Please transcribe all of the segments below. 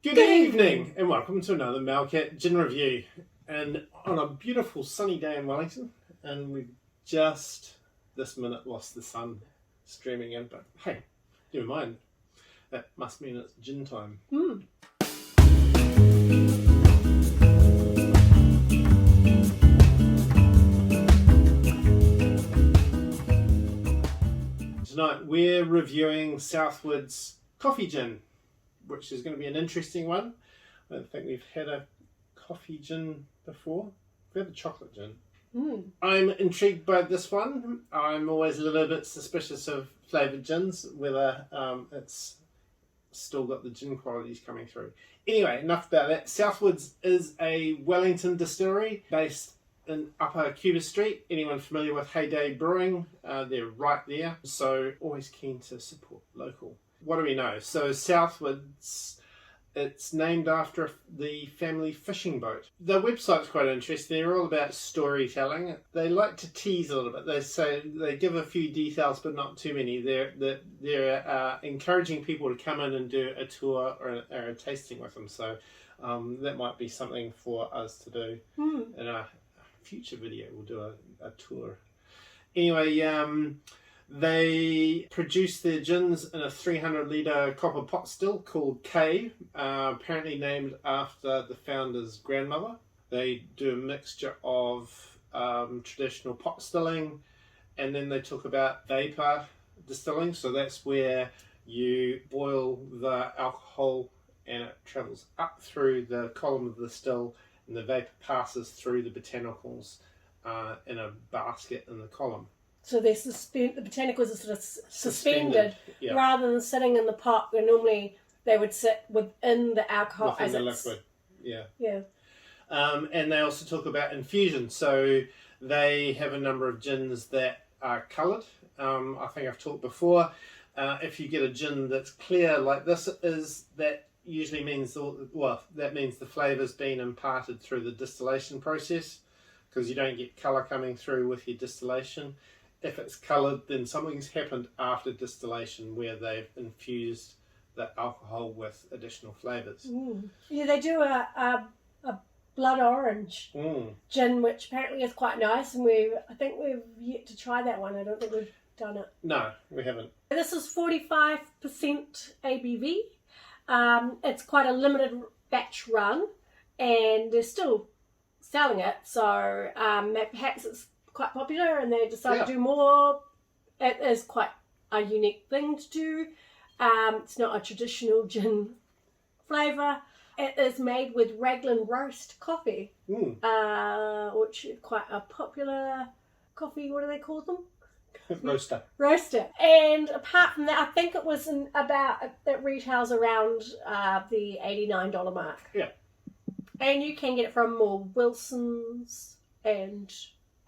Good evening and welcome to another Malcat Gin Review, and on a beautiful sunny day in Wellington, and we've just this minute lost the sun streaming in, but hey, never mind, that must mean it's gin time. Tonight we're reviewing Southward's Coffee Gin, which is going to be an interesting one. I don't think we've had a coffee gin before. We've had a chocolate gin. I'm intrigued by this one. I'm always a little bit suspicious of flavoured gins, whether it's still got the gin qualities coming through. Anyway, enough about that. Southward's is a Wellington distillery based in Upper Cuba Street. Anyone familiar with Heyday Brewing? They're right there. So always keen to support local. What do we know? So Southward's, it's named after the family fishing boat. The website's quite interesting. They're all about storytelling. They like to tease a little bit. They say they give a few details, but not too many. They're encouraging people to come in and do a tour or a tasting with them. So that might be something for us to do in a future video. We'll do a tour. Anyway, they produce their gins in a 300 litre copper pot still called K, apparently named after the founder's grandmother. They do a mixture of traditional pot stilling, and then they talk about vapour distilling. So that's where you boil the alcohol and it travels up through the column of the still, and the vapour passes through the botanicals in a basket in the column. So the botanicals are sort of suspended yeah. rather than sitting in the pot where normally they would sit within the alcohol Within as the it's liquid. Yeah. Yeah. And they also talk about infusion. So they have a number of gins that are coloured. I think I've talked before. If you get a gin that's clear like this is, that usually means that means the flavour's been imparted through the distillation process, because you don't get colour coming through with your distillation. If it's coloured, then something's happened after distillation where they've infused the alcohol with additional flavours. Yeah, they do a blood orange gin, which apparently is quite nice, and I think we've yet to try that one. I don't think we've done it. No, we haven't. This is 45% ABV. It's quite a limited batch run, and they're still selling it, so perhaps it's quite popular and they decide to do more. It is quite a unique thing to do. It's not a traditional gin flavour. It is made with Raglan Roast coffee, which is quite a popular coffee, what do they call them? Roaster. And apart from that, I think it was it retails around the $89 mark. Yeah. And you can get it from more Wilson's and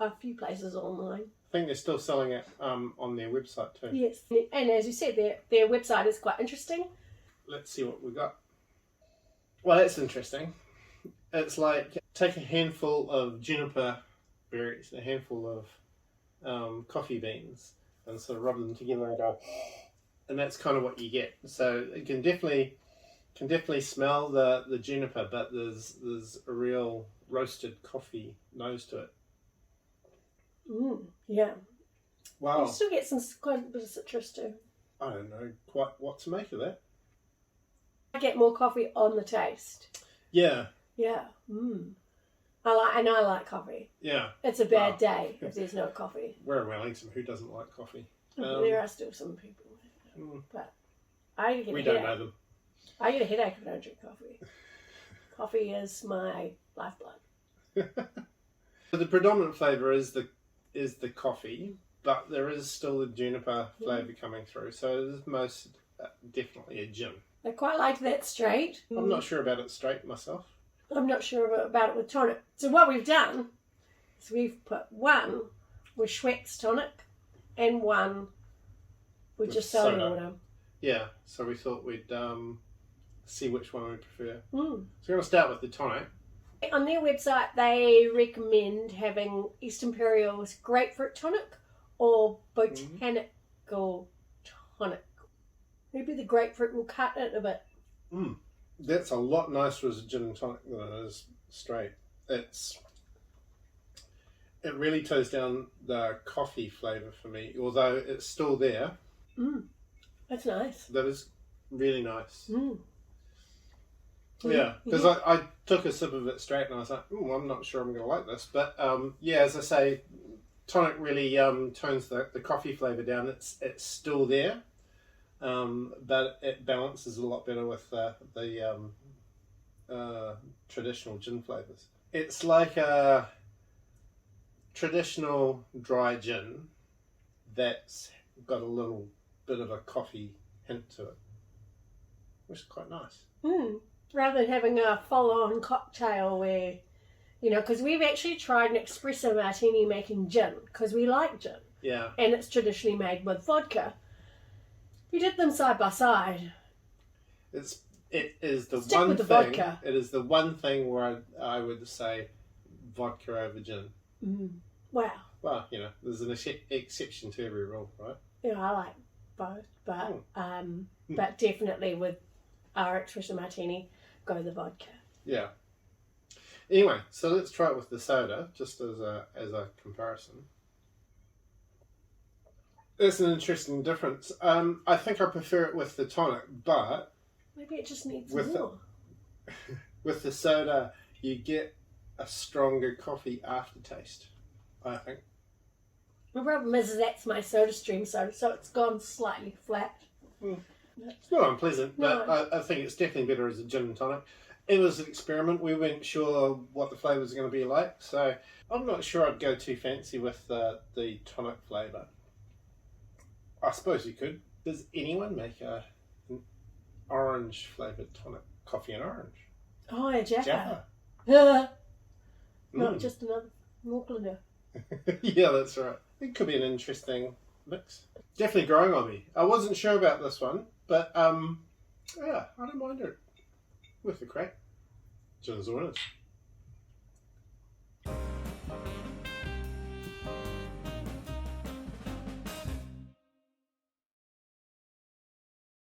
a few places online. I think they're still selling it on their website too. Yes, and as you said, their website is quite interesting. Let's see what we got. Well, that's interesting. It's like take a handful of juniper berries, a handful of coffee beans, and sort of rub them together and go, and that's kind of what you get. So it can definitely smell the juniper, but there's a real roasted coffee nose to it. Yeah. Wow. You still get quite a bit of citrus too. I don't know quite what to make of that. I get more coffee on the taste. Yeah. Yeah. I like coffee. Yeah. It's a bad day if there's no coffee. We're in Wellington. Who doesn't like coffee? There are still some people, but I get we don't know them. I get a headache if I don't drink coffee. Coffee is my lifeblood. The predominant flavour is the coffee, but there is still the juniper flavour coming through. So it is most definitely a gin. I quite like that straight. I'm not sure about it straight myself. I'm not sure about it with tonic. So what we've done is we've put one with Schweppes tonic and one with just soda water. Yeah, so we thought we'd see which one we prefer. So we're going to start with the tonic. On their website, they recommend having East Imperial's grapefruit tonic or botanical tonic. Maybe the grapefruit will cut it a bit. That's a lot nicer as a gin and tonic than it is straight. It really tones down the coffee flavour for me, although it's still there. That's nice. That is really nice. Mm. Yeah, because I took a sip of it straight and I was like, I'm not sure I'm going to like this. But yeah, as I say, tonic really tones the coffee flavour down. It's still there, but it balances a lot better with the traditional gin flavours. It's like a traditional dry gin that's got a little bit of a coffee hint to it, which is quite nice. Rather than having a full-on cocktail where, because we've actually tried an espresso martini making gin, because we like gin. Yeah. And it's traditionally made with vodka. We did them side by side. It is the Stick one with the thing. vodka. It is the one thing where I would say vodka over gin. Wow. Well, there's an exception to every rule, right? I like both, but definitely with our espresso martini, go the vodka. Yeah. Anyway, so let's try it with the soda, just as a comparison. It's an interesting difference. I think I prefer it with the tonic, but maybe it just needs with more. With the soda, you get a stronger coffee aftertaste, I think. The problem is that's my soda stream soda, so it's gone slightly flat. It's not unpleasant, No. but I think it's definitely better as a gin and tonic. It was an experiment. We weren't sure what the flavours are going to be like, so I'm not sure I'd go too fancy with the tonic flavour. I suppose you could. Does anyone make an orange flavoured tonic? Coffee and orange? Oh, a Jaffa. Jaffa. Not just another Aucklander. Yeah, that's right. It could be an interesting mix. Definitely growing on me. I wasn't sure about this one, but yeah, I don't mind it. Worth the crack. Gin is all it is.